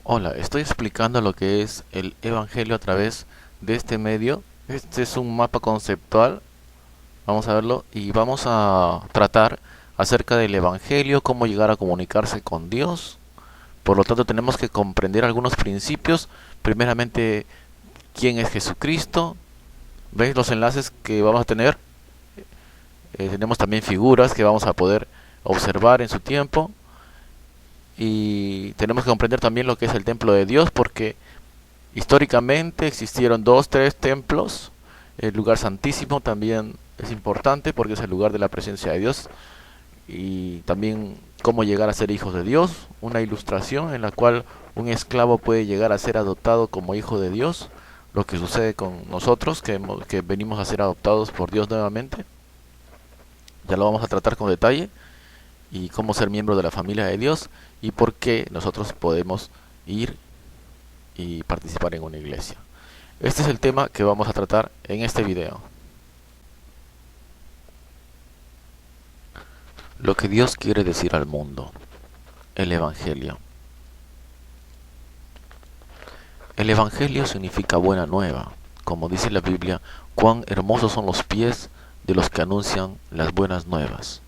Hola, estoy explicando lo que es el Evangelio a través de este medio. Este es un mapa conceptual, vamos a verlo y vamos a tratar acerca del Evangelio, cómo llegar a comunicarse con Dios. Por lo tanto, tenemos que comprender algunos principios. Primeramente, quién es Jesucristo. ¿Veis los enlaces que vamos a tener? Tenemos también figuras que vamos a poder observar en su tiempo. Y tenemos que comprender también lo que es el templo de Dios, porque históricamente existieron dos, tres templos. El lugar santísimo también es importante porque es el lugar de la presencia de Dios. Y también cómo llegar a ser hijos de Dios. Una ilustración en la cual un esclavo puede llegar a ser adoptado como hijo de Dios. Lo que sucede con nosotros, que venimos a ser adoptados por Dios nuevamente. Ya lo vamos a tratar con detalle. Y cómo ser miembro de la familia de Dios. Y por qué nosotros podemos ir y participar en una iglesia. Este es el tema que vamos a tratar en este video. Lo que Dios quiere decir al mundo. El Evangelio. El Evangelio significa buena nueva. Como dice la Biblia, cuán hermosos son los pies de los que anuncian las buenas nuevas.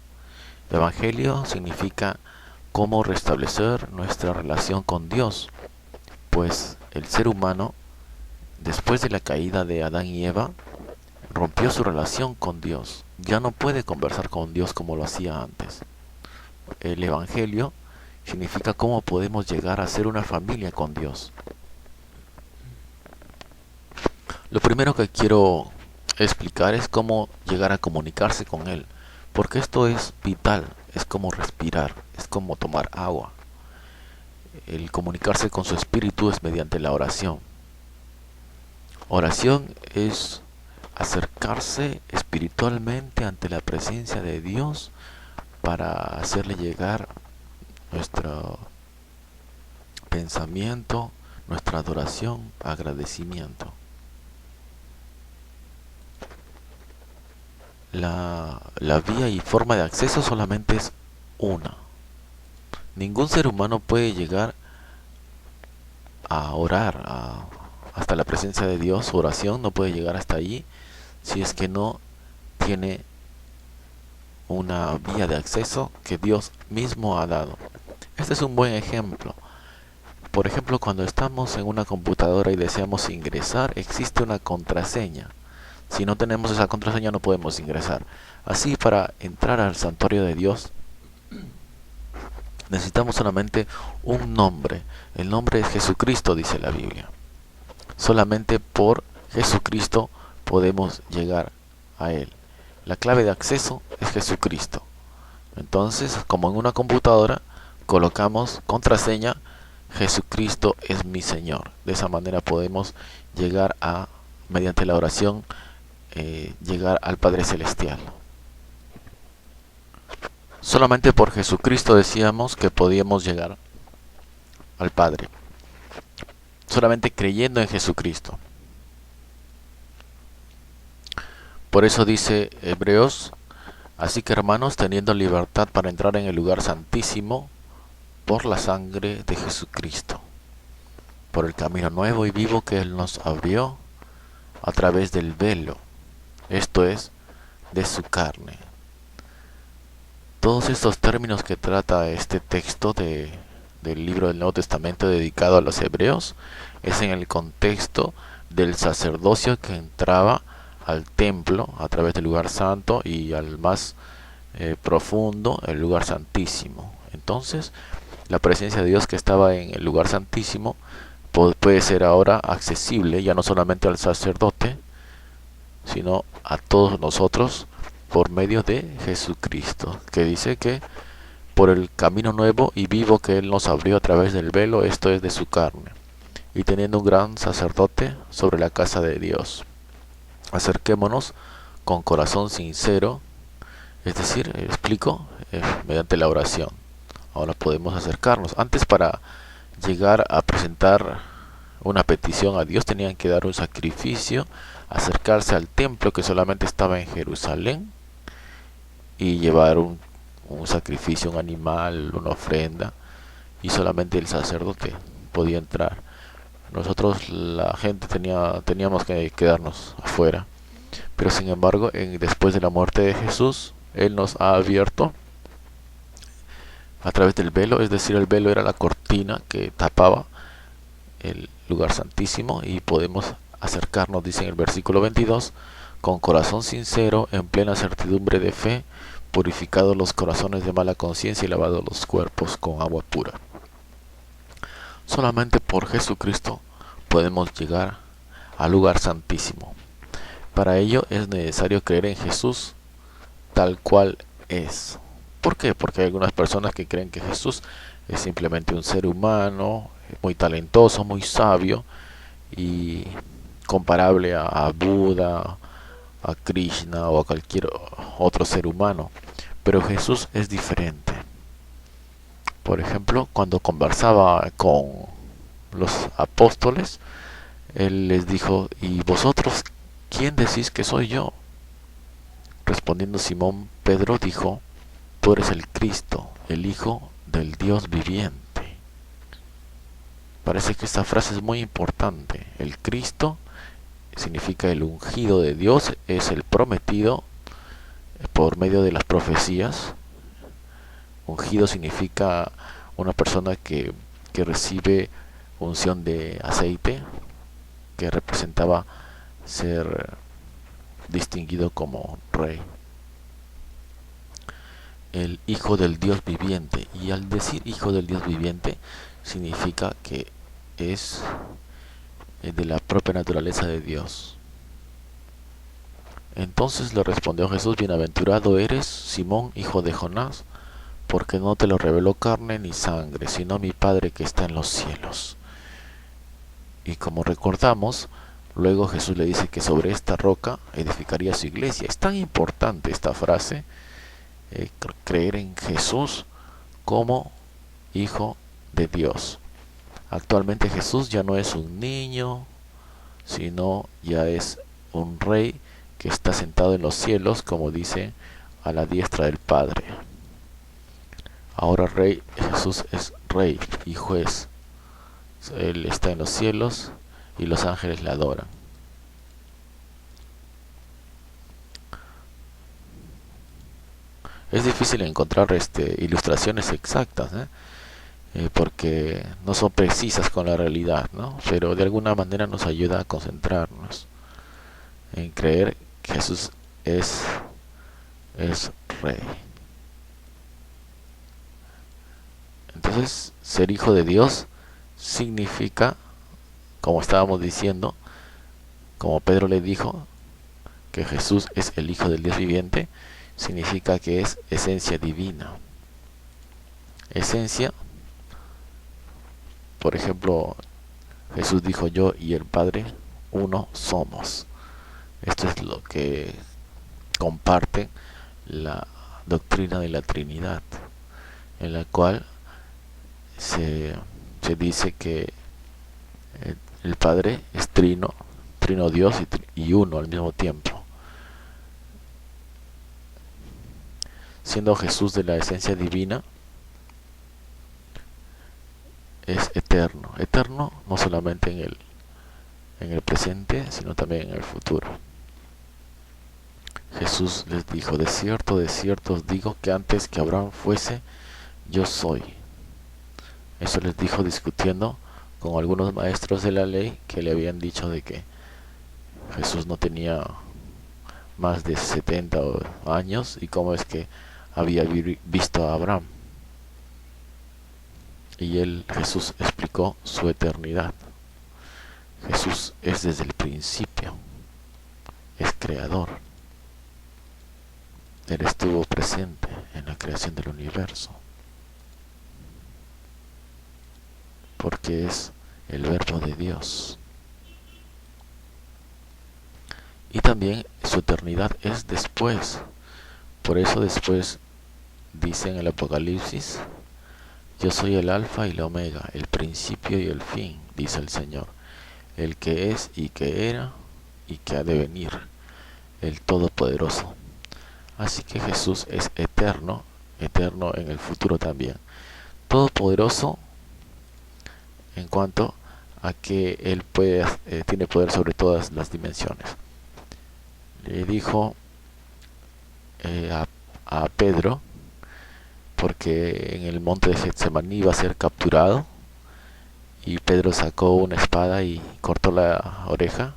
Evangelio significa cómo restablecer nuestra relación con Dios, pues el ser humano, después de la caída de Adán y Eva, rompió su relación con Dios. Ya no puede conversar con Dios como lo hacía antes. El Evangelio significa cómo podemos llegar a ser una familia con Dios. Lo primero que quiero explicar es cómo llegar a comunicarse con Él, porque esto es vital, es como respirar, es como tomar agua. El comunicarse con su espíritu es mediante la oración. Oración es acercarse espiritualmente ante la presencia de Dios para hacerle llegar nuestro pensamiento, nuestra adoración, agradecimiento. La vía y forma de acceso solamente es una. Ningún ser humano puede llegar a orar hasta la presencia de Dios. Su oración no puede llegar hasta allí si es que no tiene una vía de acceso que Dios mismo ha dado. Este es un buen ejemplo. Por ejemplo, cuando estamos en una computadora y deseamos ingresar, existe una contraseña. Si no tenemos esa contraseña no podemos ingresar. Así, para entrar al santuario de Dios necesitamos solamente un nombre. El nombre es Jesucristo, dice la Biblia. Solamente por Jesucristo podemos llegar a Él. La clave de acceso es Jesucristo. Entonces, como en una computadora, colocamos contraseña, Jesucristo es mi Señor. De esa manera podemos llegar a, mediante la oración, llegar al Padre Celestial. Solamente por Jesucristo decíamos que podíamos llegar al Padre. Solamente creyendo en Jesucristo. Por eso dice Hebreos, así que hermanos, teniendo libertad para entrar en el lugar santísimo por la sangre de Jesucristo, por el camino nuevo y vivo que Él nos abrió a través del velo, esto es, de su carne. Todos estos términos que trata este texto del libro del Nuevo Testamento dedicado a los hebreos es en el contexto del sacerdocio que entraba al templo a través del lugar santo y al más profundo, el lugar santísimo. Entonces, la presencia de Dios que estaba en el lugar santísimo puede ser ahora accesible ya no solamente al sacerdote, sino a todos nosotros por medio de Jesucristo, que dice que por el camino nuevo y vivo que Él nos abrió a través del velo, esto es de su carne, y teniendo un gran sacerdote sobre la casa de Dios. Acerquémonos con corazón sincero, es decir, explico, mediante la oración. Ahora podemos acercarnos. Antes, para llegar a presentar una petición a Dios, tenían que dar un sacrificio, acercarse al templo que solamente estaba en Jerusalén y llevar un sacrificio, un animal, una ofrenda, y solamente el sacerdote podía entrar. Nosotros, la gente, teníamos que quedarnos afuera. Pero sin embargo, después de la muerte de Jesús, Él nos ha abierto a través del velo, es decir, el velo era la cortina que tapaba el lugar santísimo y podemos acercarnos, dice en el versículo 22, con corazón sincero, en plena certidumbre de fe, purificados los corazones de mala conciencia y lavados los cuerpos con agua pura. Solamente por Jesucristo podemos llegar al lugar santísimo. Para ello es necesario creer en Jesús tal cual es. ¿Por qué? Porque hay algunas personas que creen que Jesús es simplemente un ser humano, muy talentoso, muy sabio y comparable a Buda, a Krishna o a cualquier otro ser humano. Pero Jesús es diferente. Por ejemplo, cuando conversaba con los apóstoles, Él les dijo: ¿y vosotros quién decís que soy yo? Respondiendo Simón Pedro dijo: tú eres el Cristo, el Hijo del Dios viviente. Parece que esta frase es muy importante. El Cristo significa el ungido de Dios, es el prometido por medio de las profecías. Ungido significa una persona que recibe unción de aceite, que representaba ser distinguido como rey. El Hijo del Dios viviente, y al decir Hijo del Dios viviente significa que es de la propia naturaleza de Dios. Entonces le respondió Jesús: bienaventurado eres, Simón, hijo de Jonás, porque no te lo reveló carne ni sangre, sino mi Padre que está en los cielos. Y como recordamos, luego Jesús le dice que sobre esta roca edificaría su iglesia. Es tan importante esta frase, creer en Jesús como Hijo de Dios. Actualmente Jesús ya no es un niño, sino ya es un rey que está sentado en los cielos, como dice, a la diestra del Padre. Ahora Jesús es rey y juez. Él está en los cielos y los ángeles le adoran. Es difícil encontrar ilustraciones exactas, porque no son precisas con la realidad, ¿no? Pero de alguna manera nos ayuda a concentrarnos en creer que Jesús es rey. Entonces, ser hijo de Dios significa, como estábamos diciendo, como Pedro le dijo, que Jesús es el Hijo del Dios viviente, significa que es esencia divina. Esencia, por ejemplo, Jesús dijo: yo y el Padre uno somos. Esto es lo que comparte la doctrina de la Trinidad, en la cual se dice que el Padre es trino Dios y uno al mismo tiempo. Siendo Jesús de la esencia divina, es eterno. Eterno no solamente en el presente, sino también en el futuro. Jesús les dijo: de cierto os digo que antes que Abraham fuese, yo soy. Eso les dijo discutiendo con algunos maestros de la ley que le habían dicho de que Jesús no tenía más de 70 años y cómo es que había visto a Abraham. Y Jesús explicó su eternidad. Jesús es desde el principio, es creador. Él estuvo presente en la creación del universo, porque es el verbo de Dios. Y también su eternidad es después. Por eso después dice en el Apocalipsis: yo soy el alfa y la omega, el principio y el fin, dice el Señor, el que es y que era y que ha de venir, el Todopoderoso. Así que Jesús es eterno en el futuro también. Todopoderoso en cuanto a que él tiene poder sobre todas las dimensiones. Le dijo a Pedro, porque en el monte de Getsemaní iba a ser capturado, y Pedro sacó una espada y cortó la oreja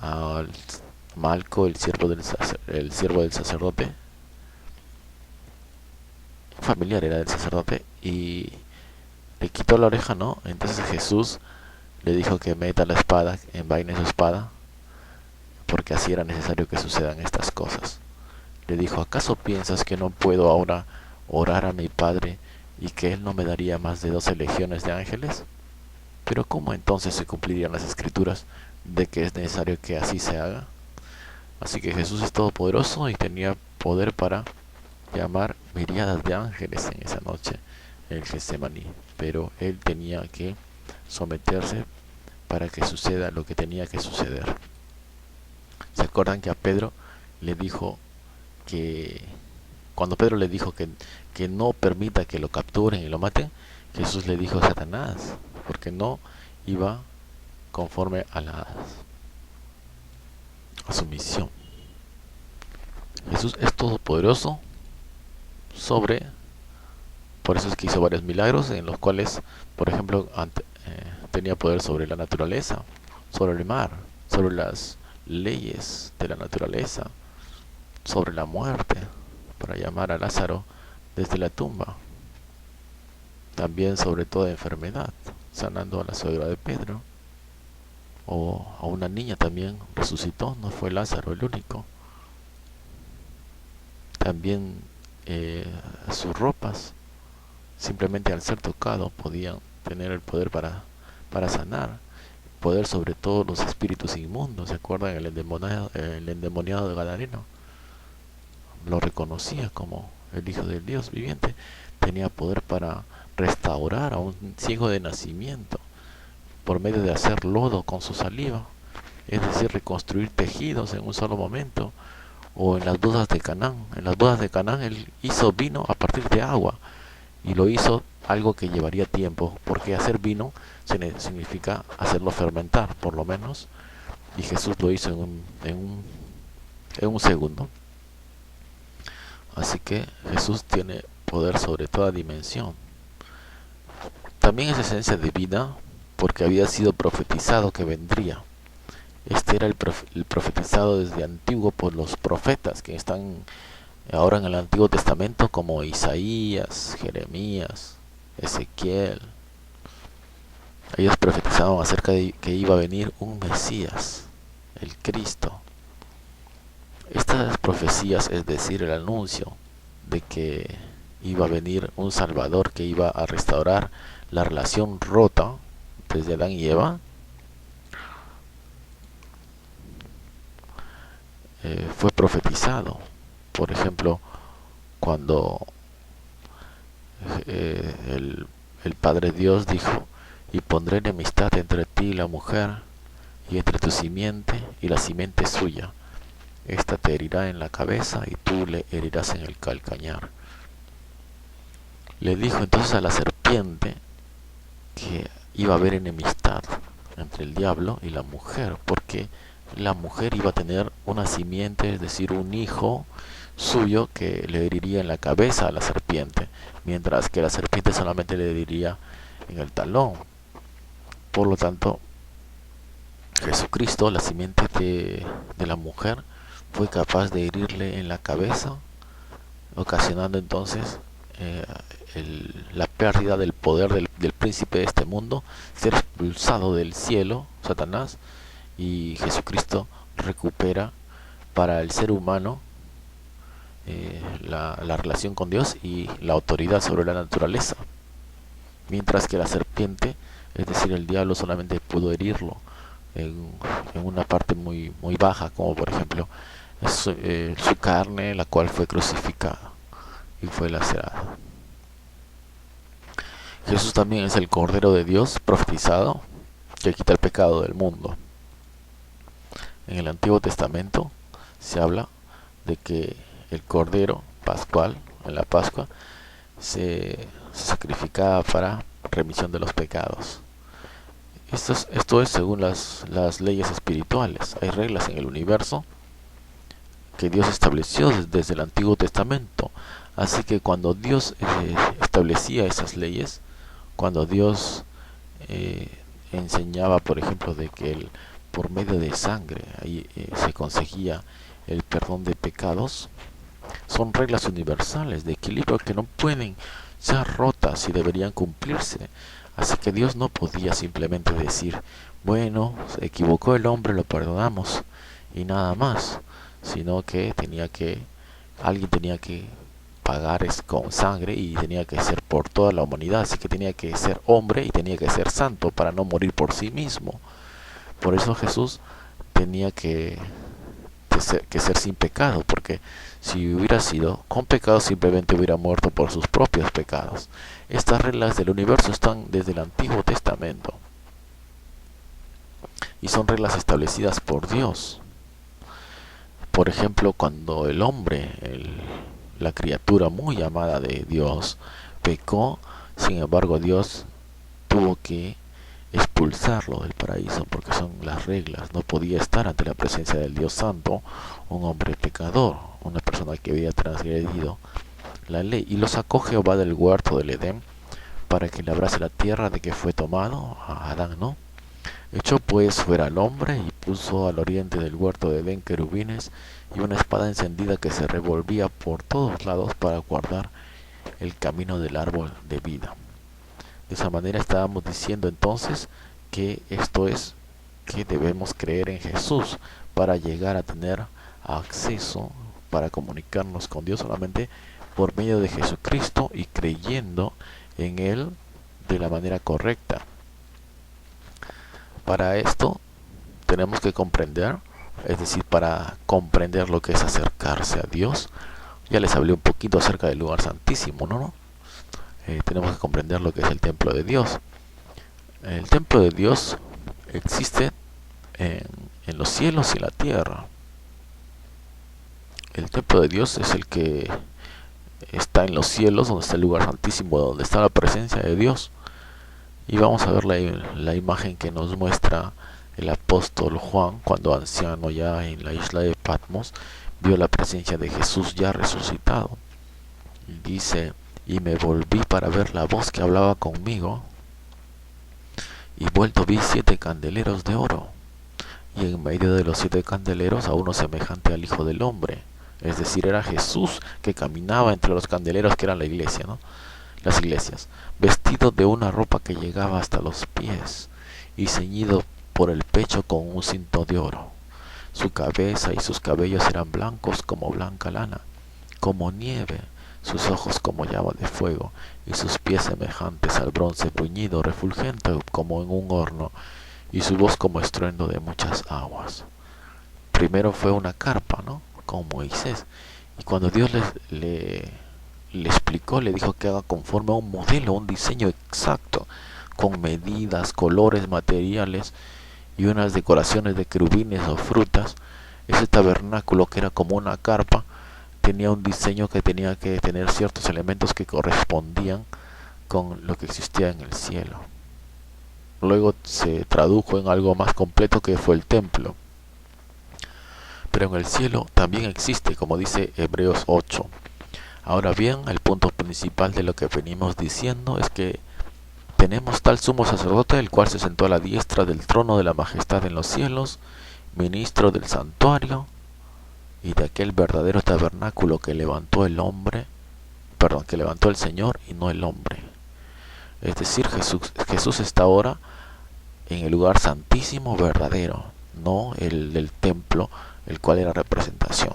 al Malco, el siervo del sacerdote, familiar era del sacerdote, y le quitó la oreja, ¿no? Entonces Jesús le dijo que meta la espada, envaine su espada, porque así era necesario que sucedan estas cosas. Le dijo: ¿acaso piensas que no puedo ahora orar a mi Padre y que Él no me daría más de 12 legiones de ángeles? Pero ¿cómo entonces se cumplirían las escrituras de que es necesario que así se haga? Así que Jesús es todopoderoso y tenía poder para llamar miriadas de ángeles en esa noche en el Getsemaní, pero Él tenía que someterse para que suceda lo que tenía que suceder. ¿Se acuerdan que a Pedro le dijo que cuando Pedro le dijo que no permita que lo capturen y lo maten, Jesús le dijo: Satanás, porque no iba conforme a su misión. Jesús es todopoderoso por eso es que hizo varios milagros en los cuales, por ejemplo, tenía poder sobre la naturaleza, sobre el mar, sobre las leyes de la naturaleza, sobre la muerte, para llamar a Lázaro desde la tumba. También sobre toda enfermedad, sanando a la suegra de Pedro. O a una niña también resucitó, no fue Lázaro el único. También sus ropas, simplemente al ser tocado, podían tener el poder para sanar. Poder sobre todos los espíritus inmundos. ¿Se acuerdan? El endemoniado de Gadareno lo reconocía como el Hijo del Dios viviente. Tenía poder para restaurar a un ciego de nacimiento por medio de hacer lodo con su saliva, es decir, reconstruir tejidos en un solo momento. O en las bodas de Canaán. En las bodas de Canaán él hizo vino a partir de agua, y lo hizo algo que llevaría tiempo, porque hacer vino significa hacerlo fermentar, por lo menos, y Jesús lo hizo en un segundo. Así que Jesús tiene poder sobre toda dimensión. También es esencia divina, porque había sido profetizado que vendría. Este era el profetizado desde antiguo por los profetas que están ahora en el Antiguo Testamento, como Isaías, Jeremías, Ezequiel. Ellos profetizaban acerca de que iba a venir un Mesías, el Cristo. Estas profecías, es decir, el anuncio de que iba a venir un Salvador que iba a restaurar la relación rota desde Adán y Eva, fue profetizado. Por ejemplo, cuando el Padre Dios dijo: y pondré enemistad entre ti y la mujer, y entre tu simiente y la simiente suya. Esta te herirá en la cabeza y tú le herirás en el calcañar. Le dijo entonces a la serpiente que iba a haber enemistad entre el diablo y la mujer, porque la mujer iba a tener una simiente, es decir, un hijo suyo que le heriría en la cabeza a la serpiente, mientras que la serpiente solamente le heriría en el talón. Por lo tanto, Jesucristo, la simiente de la mujer, fue capaz de herirle en la cabeza, ocasionando entonces la pérdida del poder del príncipe de este mundo, ser expulsado del cielo, Satanás, y Jesucristo recupera para el ser humano la relación con Dios y la autoridad sobre la naturaleza, mientras que la serpiente, es decir, el diablo, solamente pudo herirlo en una parte muy, muy baja, como por ejemplo su carne, la cual fue crucificada y fue lacerada. Jesús también es el Cordero de Dios profetizado que quita el pecado del mundo. En el Antiguo Testamento se habla de que el Cordero Pascual, en la Pascua, se sacrificaba para remisión de los pecados. Esto es según las leyes espirituales. Hay reglas en el universo que Dios estableció desde el Antiguo Testamento. Así que cuando Dios establecía esas leyes, cuando Dios enseñaba, por ejemplo, de que por medio de sangre ahí se conseguía el perdón de pecados, son reglas universales de equilibrio que no pueden ser rotas y deberían cumplirse. Así que Dios no podía simplemente decir, bueno, se equivocó el hombre, lo perdonamos y nada más, sino que alguien tenía que pagar con sangre y tenía que ser por toda la humanidad. Así que tenía que ser hombre y tenía que ser santo para no morir por sí mismo. Por eso Jesús tenía que ser sin pecado, porque si hubiera sido con pecado simplemente hubiera muerto por sus propios pecados. Estas reglas del universo están desde el Antiguo Testamento y son reglas establecidas por Dios. Por ejemplo, cuando el hombre, la criatura muy amada de Dios, pecó, sin embargo Dios tuvo que expulsarlo del paraíso, porque son las reglas. No podía estar ante la presencia del Dios Santo un hombre pecador, una persona que había transgredido la ley, y lo sacó Jehová del huerto del Edén para que labrase la tierra de que fue tomado a Adán, ¿no? Echó pues fuera al hombre y puso al oriente del huerto de Edén querubines y una espada encendida que se revolvía por todos lados para guardar el camino del árbol de vida. De esa manera estábamos diciendo entonces que esto es que debemos creer en Jesús para llegar a tener acceso, para comunicarnos con Dios solamente por medio de Jesucristo y creyendo en Él de la manera correcta. Para esto tenemos que comprender, es decir, para comprender lo que es acercarse a Dios. Ya les hablé un poquito acerca del lugar santísimo, ¿no? Tenemos que comprender lo que es el templo de Dios. El templo de Dios existe en los cielos y en la tierra. El templo de Dios es el que está en los cielos, donde está el lugar santísimo, donde está la presencia de Dios. Y vamos a ver la imagen que nos muestra el apóstol Juan cuando anciano ya en la isla de Patmos vio la presencia de Jesús ya resucitado. Y dice, y me volví para ver la voz que hablaba conmigo, y vuelto vi 7 candeleros de oro, y en medio de los 7 candeleros a uno semejante al Hijo del Hombre. Es decir, era Jesús que caminaba entre los candeleros que eran la iglesia, ¿no? Las iglesias, vestido de una ropa que llegaba hasta los pies y ceñido por el pecho con un cinto de oro. Su cabeza y sus cabellos eran blancos como blanca lana, como nieve, sus ojos como llama de fuego y sus pies semejantes al bronce bruñido, refulgente como en un horno, y su voz como estruendo de muchas aguas. Primero fue una carpa, ¿no? Con Moisés, y cuando Dios le explicó, le dijo que haga conforme a un modelo, un diseño exacto, con medidas, colores, materiales y unas decoraciones de querubines o frutas. Ese tabernáculo, que era como una carpa, tenía un diseño que tenía que tener ciertos elementos que correspondían con lo que existía en el cielo. Luego se tradujo en algo más completo, que fue el templo. Pero en el cielo también existe, como dice Hebreos 8. Ahora bien, el punto principal de lo que venimos diciendo es que tenemos tal sumo sacerdote, el cual se sentó a la diestra del trono de la majestad en los cielos, ministro del santuario y de aquel verdadero tabernáculo que levantó el Señor y no el hombre. Es decir, Jesús está ahora en el lugar santísimo verdadero, no el del templo, el cual era representación.